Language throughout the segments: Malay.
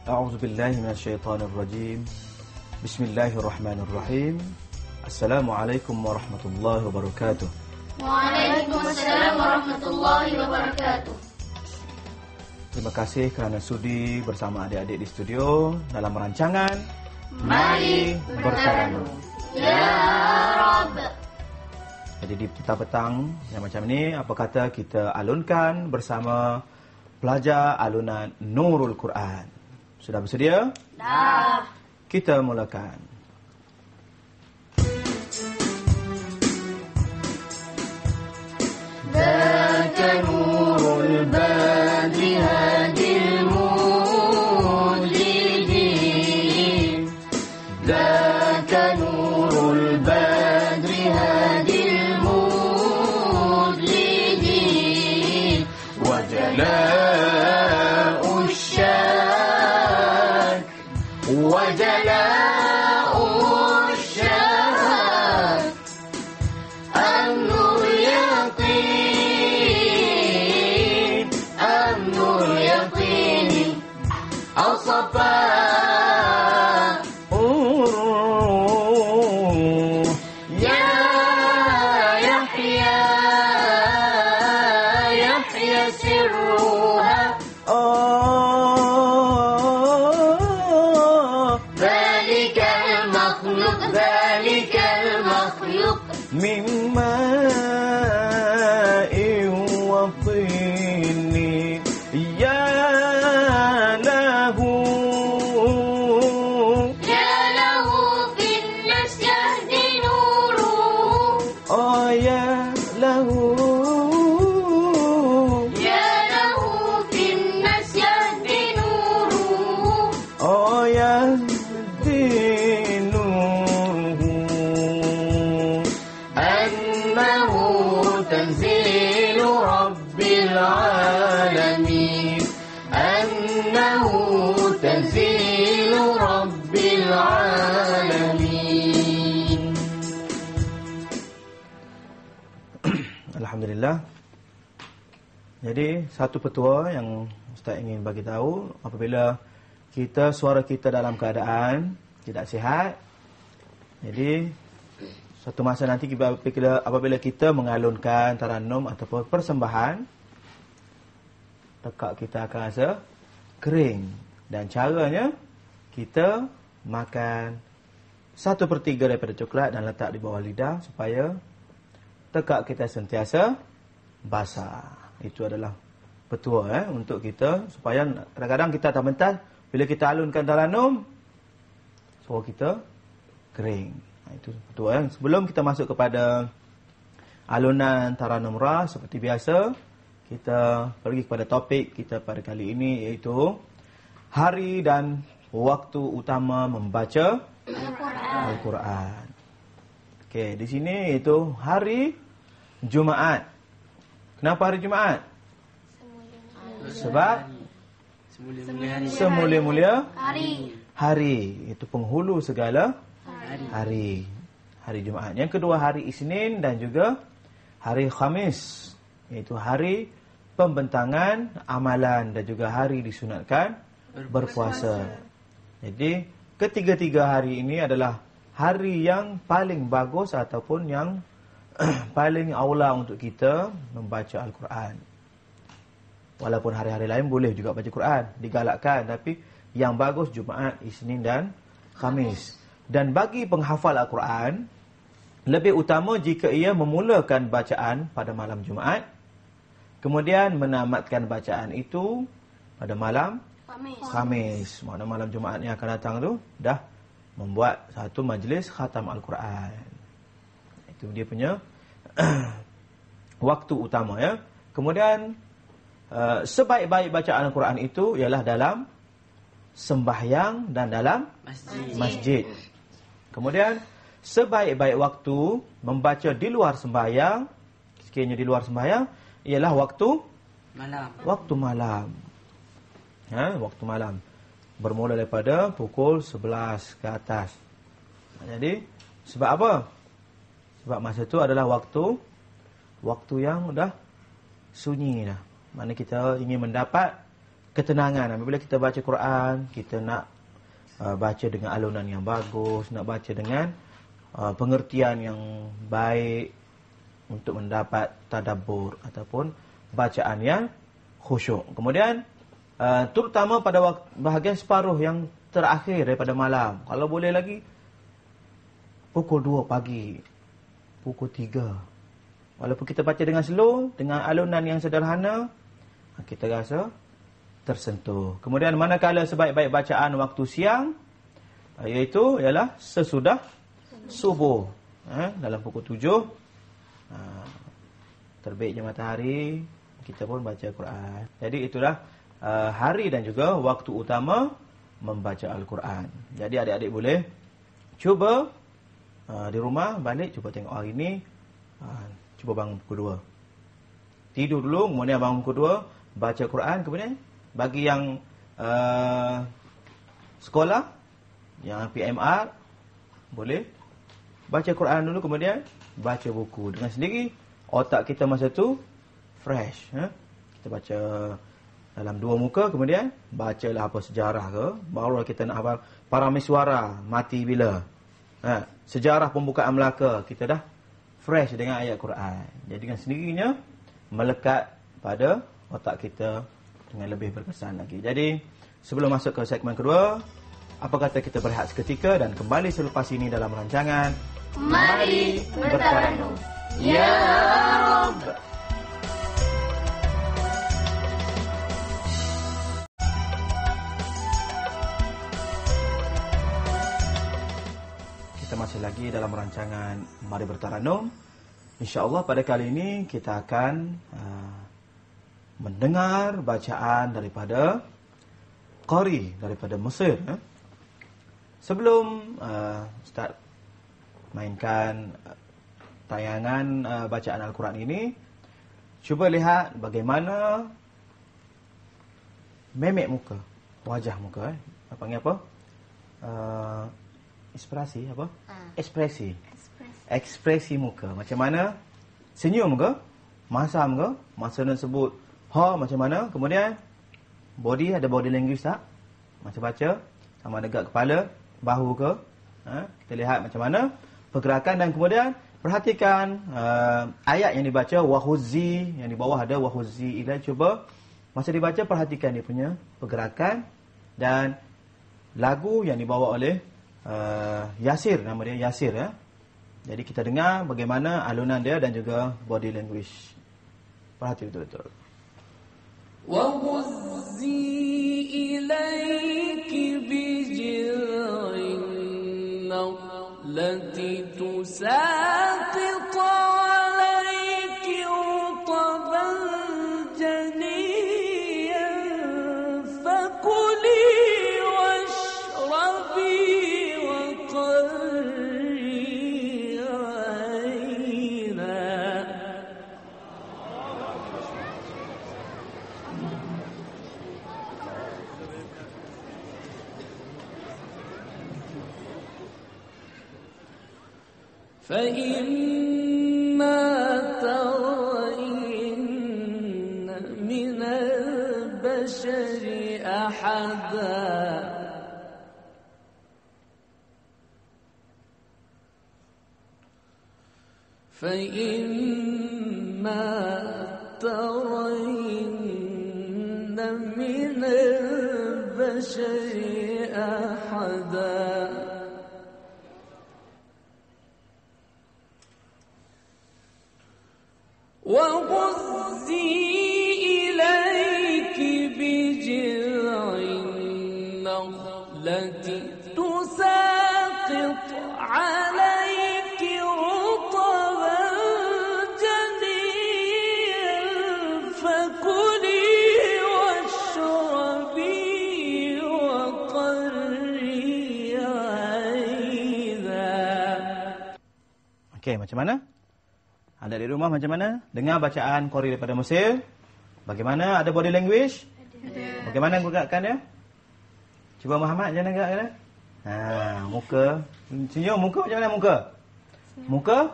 A'udzu billahi minasyaitonir rajim. Bismillahirrahmanirrahim. Assalamualaikum warahmatullahi wabarakatuh. Waalaikumsalam warahmatullahi wabarakatuh. Terima kasih kerana sudi bersama adik-adik di studio dalam rancangan Mari Bertaranum. Ya Rabb. Jadi di petang-petang yang macam ini, apa kata kita alunkan bersama pelajar alunan Nurul Quran. Sudah bersedia? Dah. Kita mulakan. Dzaka nurul badri hadil mujidin. Dzaka nurul badri hadil mujidin. Wa jala'u syak. Wa jala'u syak. An-nur yaqin. An-nur yaqin. Al-safa. Ya Yahya. Yahya sirruha. ذلك المخلوق. ذلك المخلوق. مما وطين يا له يا له في النشأة نوره. يا له يا له في النشأة نوره. يا دينه أنه تنزيل رب العالمين. أنه تنزيل رب العالمين. Alhamdulillah. Jadi satu petua yang Ustaz ingin bagi tahu, apabila suara kita dalam keadaan tidak sihat, jadi suatu masa nanti apabila kita mengalunkan taranum ataupun persembahan, tekak kita akan rasa kering. Dan caranya, kita makan 1/3 daripada coklat dan letak di bawah lidah supaya tekak kita sentiasa basah. Itu adalah petua untuk kita, supaya kadang-kadang kita tak mentas, bila kita alunkan taranum, suara kita kering. Itu petua. Sebelum kita masuk kepada alunan taranum Ra, seperti biasa, kita pergi kepada topik kita pada kali ini, iaitu hari dan waktu utama membaca Al-Quran. Okey, di sini iaitu hari Jumaat. Kenapa hari Jumaat? Sebab semula-mula hari. Itu penghulu segala hari. Hari Jumaat. Yang kedua hari Isnin dan juga hari Khamis, iaitu hari pembentangan amalan dan juga hari disunatkan berpuasa. Jadi ketiga-tiga hari ini adalah hari yang paling bagus ataupun yang paling aula untuk kita membaca Al-Quran. Walaupun hari-hari lain boleh juga baca Quran, digalakkan, tapi yang bagus Jumaat, Isnin dan Khamis. Dan bagi penghafal Al-Quran, lebih utama jika ia memulakan bacaan pada malam Jumaat, kemudian menamatkan bacaan itu pada malam Khamis. Maknanya malam Jumaat yang akan datang tu dah membuat satu majlis khatam Al-Quran. Itu dia punya waktu utama, ya. Kemudian sebaik-baik bacaan Al-Quran itu ialah dalam sembahyang dan dalam masjid. Kemudian sebaik-baik waktu membaca di luar sembahyang, sekiranya di luar sembahyang, ialah waktu malam. Waktu malam. Bermula daripada pukul 11 ke atas. Jadi sebab apa? Sebab masa itu adalah waktu yang dah sunyi dah. Mana kita ingin mendapat ketenangan. Apabila kita baca Quran, kita nak baca dengan alunan yang bagus, nak baca dengan pengertian yang baik untuk mendapat tadabbur ataupun bacaan yang khusyuk. Kemudian terutama pada bahagian separuh yang terakhir daripada malam, kalau boleh lagi pukul 2 pagi, pukul 3. Walaupun kita baca dengan slow, dengan alunan yang sederhana, kita rasa tersentuh. Kemudian manakala sebaik-baik bacaan waktu siang, iaitu ialah sesudah subuh. Dalam pukul 7, terbitnya matahari, kita pun baca Quran. Jadi itulah hari dan juga waktu utama membaca Al-Quran. Jadi adik-adik boleh cuba di rumah, balik cuba tengok hari ni, cuba bangun pukul 2. Tidur dulu, kemudian bangun pukul 2, baca Quran. Kemudian bagi yang sekolah, yang PMR, boleh baca Quran dulu, kemudian baca buku. Dengan sendiri, otak kita masa tu fresh. Kita baca dalam 2 muka, kemudian bacalah apa sejarah ke, baru kita nak hafal Parameswara mati bila, sejarah pembukaan Melaka, kita dah fresh dengan ayat Quran. Jadi dengan sendirinya melekat pada otak kita dengan lebih berkesan lagi. Jadi sebelum masuk ke segmen kedua, apa kata kita berehat seketika dan kembali selepas ini dalam rancangan Mari bertaranum. Ya Rabb. Kita masih lagi dalam rancangan Mari Bertaranum. InsyaAllah pada kali ini kita akan mendengar bacaan daripada Qari, daripada Mesir. Sebelum start mainkan tayangan bacaan Al-Quran ini, cuba lihat bagaimana memek muka, wajah muka. Panggil apa? Ekspresi apa? Ekspresi muka. Macam mana? Senyum ke? Masam ke? Masa nak sebut ha macam mana? Kemudian body, ada body language tak? Macam baca, sama ada dekat kepala, bahu ke? Kita lihat macam mana pergerakan, dan kemudian perhatikan ayat yang dibaca, wahuzzi, yang di bawah ada wahuzzi ilai. Cuba masa dibaca perhatikan dia punya pergerakan, dan lagu yang dibawa oleh Yasir, nama dia Yasir. Jadi kita dengar bagaimana alunan dia dan juga body language. Perhati betul-betul. وَهُزِّي إِلَيْكِ بِجِذْعِ النَّخْلَةِ تُسَاقِطْ عَلَيْكِ رُطَبًا جَنِيًّا فَكُلِي وَاشْرَبِي وَقَرِّي عَيْنًا. فإما ترين من البشر أحدا فإما ترين من البشر أحدا وَهُزِّي إِلَيْكِ بِجِذْعِ النَّخْلَةِ تُسَاقِطْ عَلَيْكِ رُطَبًا جَنِيًّا فَكُلِي وَاشْرَبِي وَقَرِّي عَيْنًا. Okey, macam mana? Ada di rumah macam mana? Dengar bacaan Qari daripada Mesir. Bagaimana? Ada body language? Ada. Bagaimana gerakan dia? Cuba Muhammad, jangan gerak kan? Muka. Senyum, muka macam mana muka? Muka?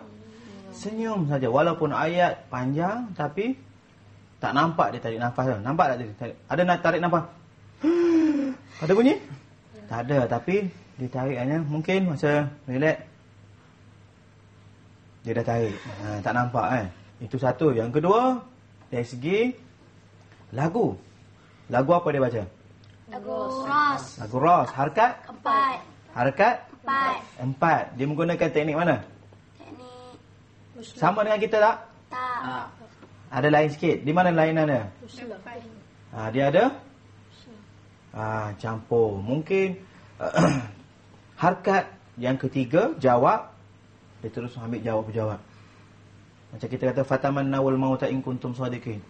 Senyum saja. Walaupun ayat panjang, tapi Tak nampak dia tarik nafas tu. Nampak tak dia tarik? Ada nak tarik nafas? Ada bunyi? Tak ada, tapi dia tarik hanya mungkin masa relax. Dia dah tarik. Tak nampak kan? Itu satu. Yang kedua, dari segi lagu. Lagu apa dia baca? Lagu ras. Lagu ras. Harakat? 4. Harakat? 4. 4. Dia menggunakan teknik mana? Teknik Sama dengan kita tak? tak. Ada lain sikit. Di mana lainan dia? Dia ada? Campur. Mungkin harakat yang ketiga, jawab. Dia terus ambil jawab-jawab. Macam kita kata, fatamannawul mauta in kuntum shadiqin.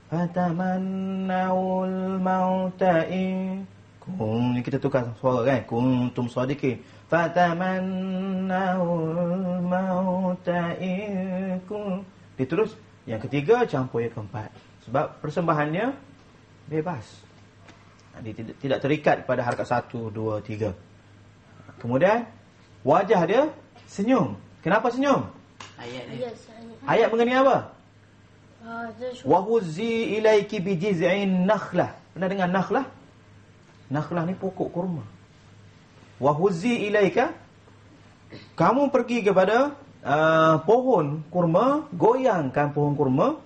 Fatamannawul mauta in kuntum. Kita tukar suara kan? Kuntum shadiqin. Fatamannawul mauta in kuntum. Dia terus yang ketiga campur yang keempat. Sebab persembahannya bebas. Dia tidak terikat pada harakat 1, 2, 3. Kemudian wajah dia senyum. Kenapa senyum? Ayat mengenai apa? Wa huzzi ilaiki bi jiz'in nakhlah. Pernah dengar nakhlah? Nakhlah ni pokok kurma. Wa huzzi ilaika, kamu pergi kepada pohon kurma, goyangkan pohon kurma,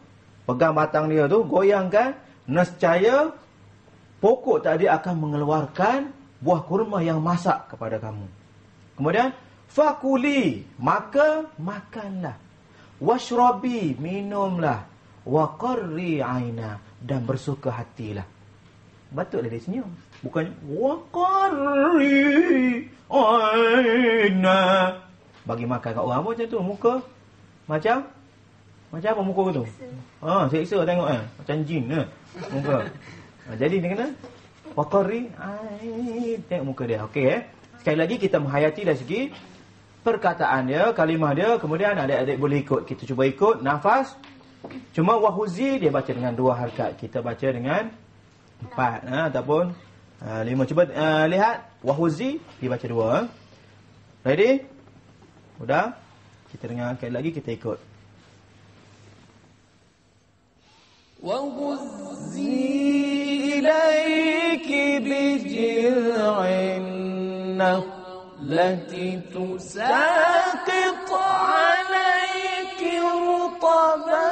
pegang batang dia tu, goyangkan, nescaya pokok tadi akan mengeluarkan buah kurma yang masak kepada kamu. Kemudian fakuli, maka makanlah. Washrabi, minumlah. Wa qarri aina, dan bersuka hatilah. Patutlah dia senyum. Bukan wa qarri aina. Bagi makan kat orang macam tu, muka macam apa muka tu? Seksa tengok kan. Macam jin kan muka. Jadi dia kena wa qarri aina, tengok muka dia. Okey Sekali lagi kita menghayati dari segi perkataan dia, kalimah dia. Kemudian adik-adik boleh ikut. Kita cuba ikut nafas. Cuma wahuzi dia baca dengan 2 harakat. Kita baca dengan 4 ataupun 5. Cuba lihat. Wahuzi dia baca 2. Ready? Sudah? Kita dengar sekali lagi, kita ikut. وهزي إليك بجذع النخلة تساقط عليك رطبا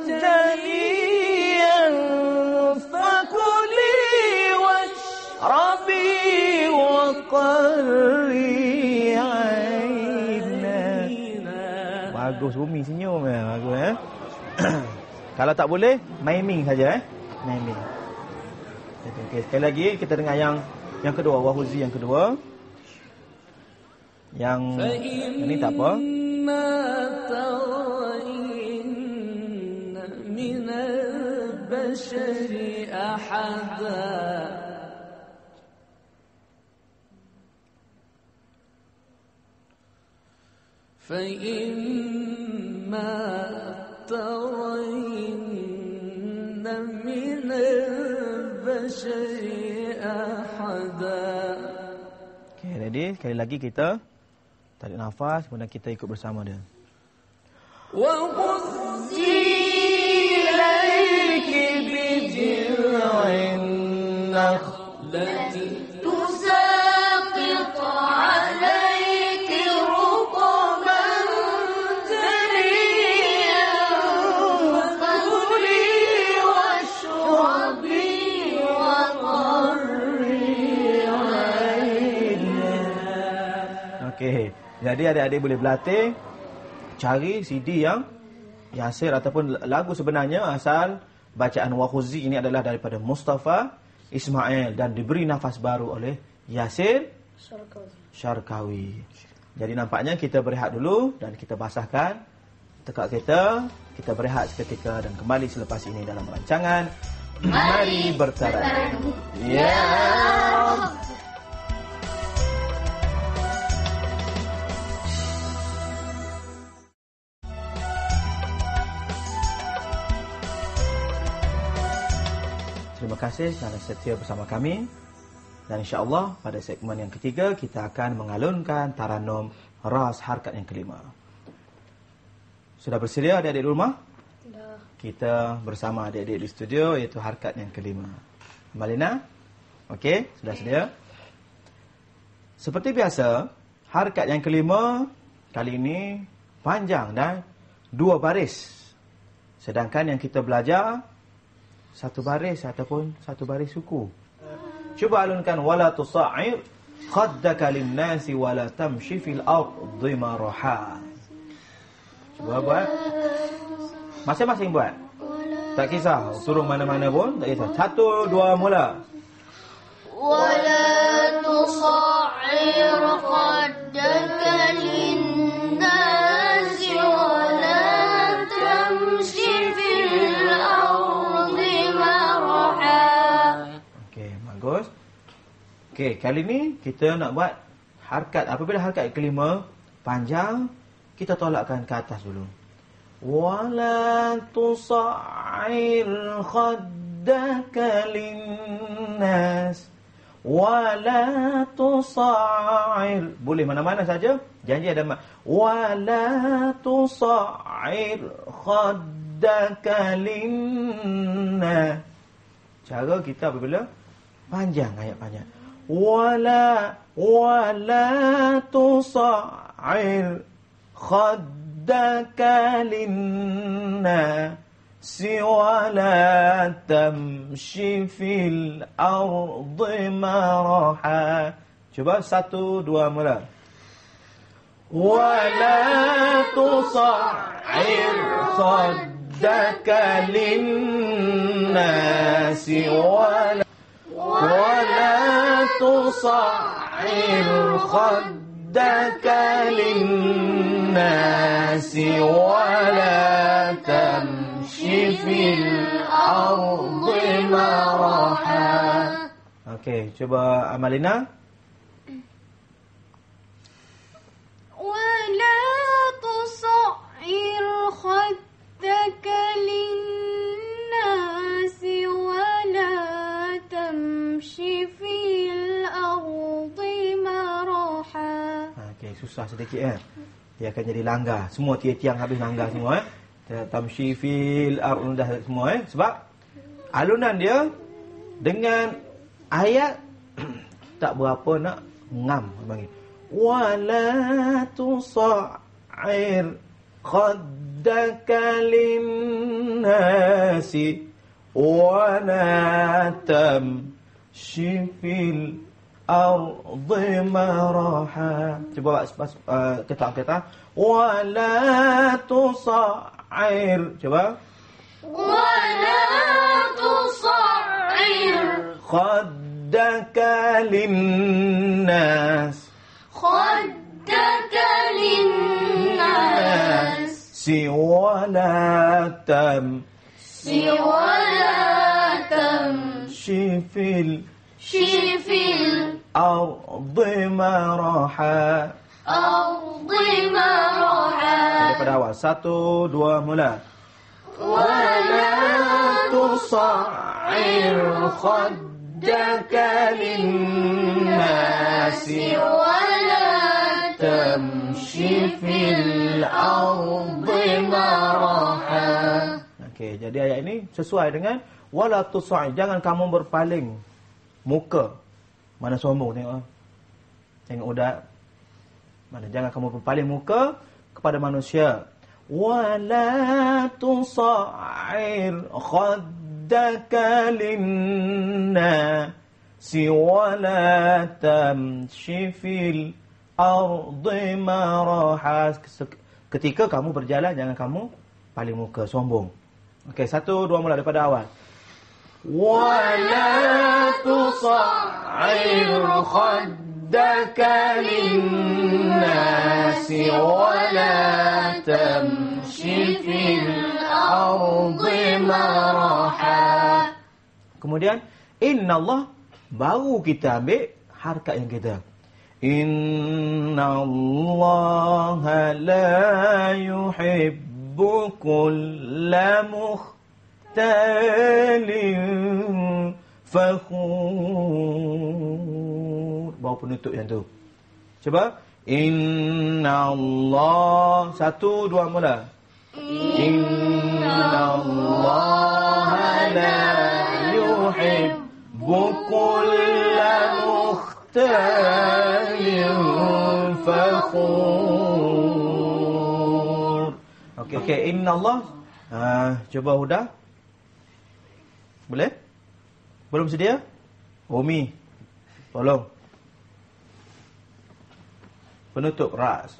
جنيا فكلي واشربي وقري عينا. Bagus, Umi senyum ya. Bagus Kalau tak boleh, maiming saja maiming. Okey, sekali lagi kita dengar yang kedua, wahuzi yang kedua. Yang ini tak apa. من البشر أحدا فإما ترين من البشر أحدا. Okey, ready? Sekali lagi kita tarik nafas, kemudian kita ikut bersama dia. وهزي إليك بجذع النخلة تساقط عليك رطبا جنيا فكلي واشربي وقري عينا. Okey, jadi adik-adik boleh berlatih cari CD yang Yasir ataupun lagu sebenarnya asal bacaan Wahuzi ini adalah daripada Mustafa Ismail dan diberi nafas baru oleh Yasir Syarkawi. Jadi nampaknya kita berehat dulu dan kita basahkan tekak kita. Kita berehat seketika dan kembali selepas ini dalam rancangan Mari Bertaranum. Ya Rabb. Terima kasih kerana setia bersama kami. Dan insya-Allah pada segmen yang ketiga kita akan mengalunkan taranum ras harakat yang kelima. Sudah bersedia adik-adik di rumah? Kita bersama adik-adik di studio, iaitu harkat yang kelima. Malina? Okey, sudah sedia? Seperti biasa, harkat yang kelima kali ini panjang dan 2 baris. Sedangkan yang kita belajar 1 baris ataupun 1 baris suku. Cuba alunkan wala tusa'ir khaddaka lin-nasi wala tamshi fil ardi maraha. Cuba buat. Masing-masing buat. Tak kisah turun mana-mana pun, tak kisah. 1, 2 mula. ولا تصعر خدك للناس ولا تمشي في الأرض مرحا. Okey, bagus. Okey, kali ni kita nak buat harkat. Apabila harkat kelima panjang, kita tolakkan ke atas dulu. Wala tusa'ir khaddaka linnas. Wala tusa'ir. Boleh mana-mana saja. Janji ada wala tusa'ir khaddaka linnas. Cara kita apabila panjang, ayat panjang. Wala tusa'ir khaddaka linnas. ولا تمشي في الأرض مرحا. Cuba 1, 2 mula. ولا تصعر خدك للناس ولا تصعر خدك للناس ولا تمشي في الأرض مرحا. Okey, cuba Amalina. ولا تصعر خدك للناس ولا تمشي في الأرض مرحا. Okey, susah sedikit Dia akan jadi langgar. Semua tiang-tiang habis langgar semua Tamshi fil ardh dah semua sebab alunan dia dengan ayat tak berapa nak ngam panggil. Wala tusa'ir khaddaka lin-nasi wala tamshi fil ardi maraha. Cuba ketak-ketak. Wala tusa'ir. Coba. ولا تصعر خدك للناس خدك للناس ولا تمشي ولا تمشي في الأرض مرحا. أرض مرحا. Daripada awal 1, 2 mula. ولا تصعر خدك للناس ولا تمشي في الأرض مرحا. Okey, jadi ayat ini sesuai dengan wala tusa'ir. Jangan kamu berpaling muka. Mana sombong tengok. Tengok udah. Mana jangan kamu berpaling muka kepada manusia. Wala tusa'ir khaddaka lin-nasi wala tamshi fil ardi maraha. Ketika kamu berjalan jangan kamu paling muka sombong. Okey, 1, 2 mula daripada awal. Wala tusa'ir khaddaka lin-nasi wala tamshi fil ardi maraha. Kemudian innallah, baru kita ambil harkat yang kita. Innallaha la yuhibbu kulla mukhtalin fakhur. Bawa penutup yang tu. Cuba. Inna Allah. 1, 2 mula. Inna Allah la yuhibbu kulla mukhtalin fakhur. Okey, inna Allah. Cuba Huda. Boleh? Belum sedia? Umi, tolong. Penutup ras.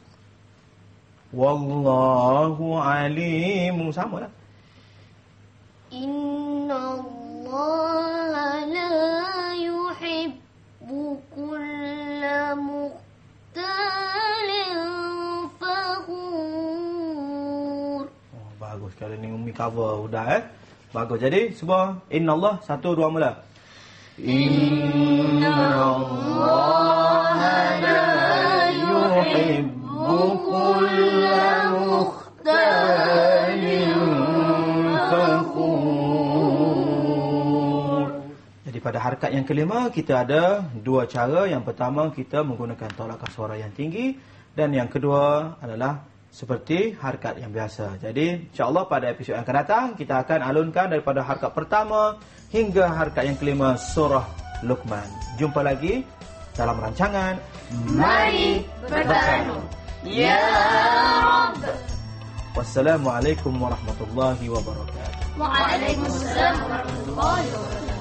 Wallahu alimu. Sama lah. Inna Allah la yuhibbu kulla mukhtalin fakhur. Oh, bagus. Kali ni Umi cover Huda Bagus. Jadi semua inna Allah 1 2 mula. Inna Allah la yuhibbu kulla mukhtalin fakhur. Jadi pada harakat yang kelima kita ada 2 cara. Yang pertama kita menggunakan tolakan suara yang tinggi dan yang kedua adalah seperti harakat yang biasa. Jadi insya-Allah pada episod yang akan datang kita akan alunkan daripada harakat pertama hingga harakat yang kelima surah Luqman. Jumpa lagi dalam rancangan Mari bersama. Ya Rabb. Wassalamualaikum warahmatullahi wabarakatuh. Waalaikumsalam warahmatullahi wabarakatuh.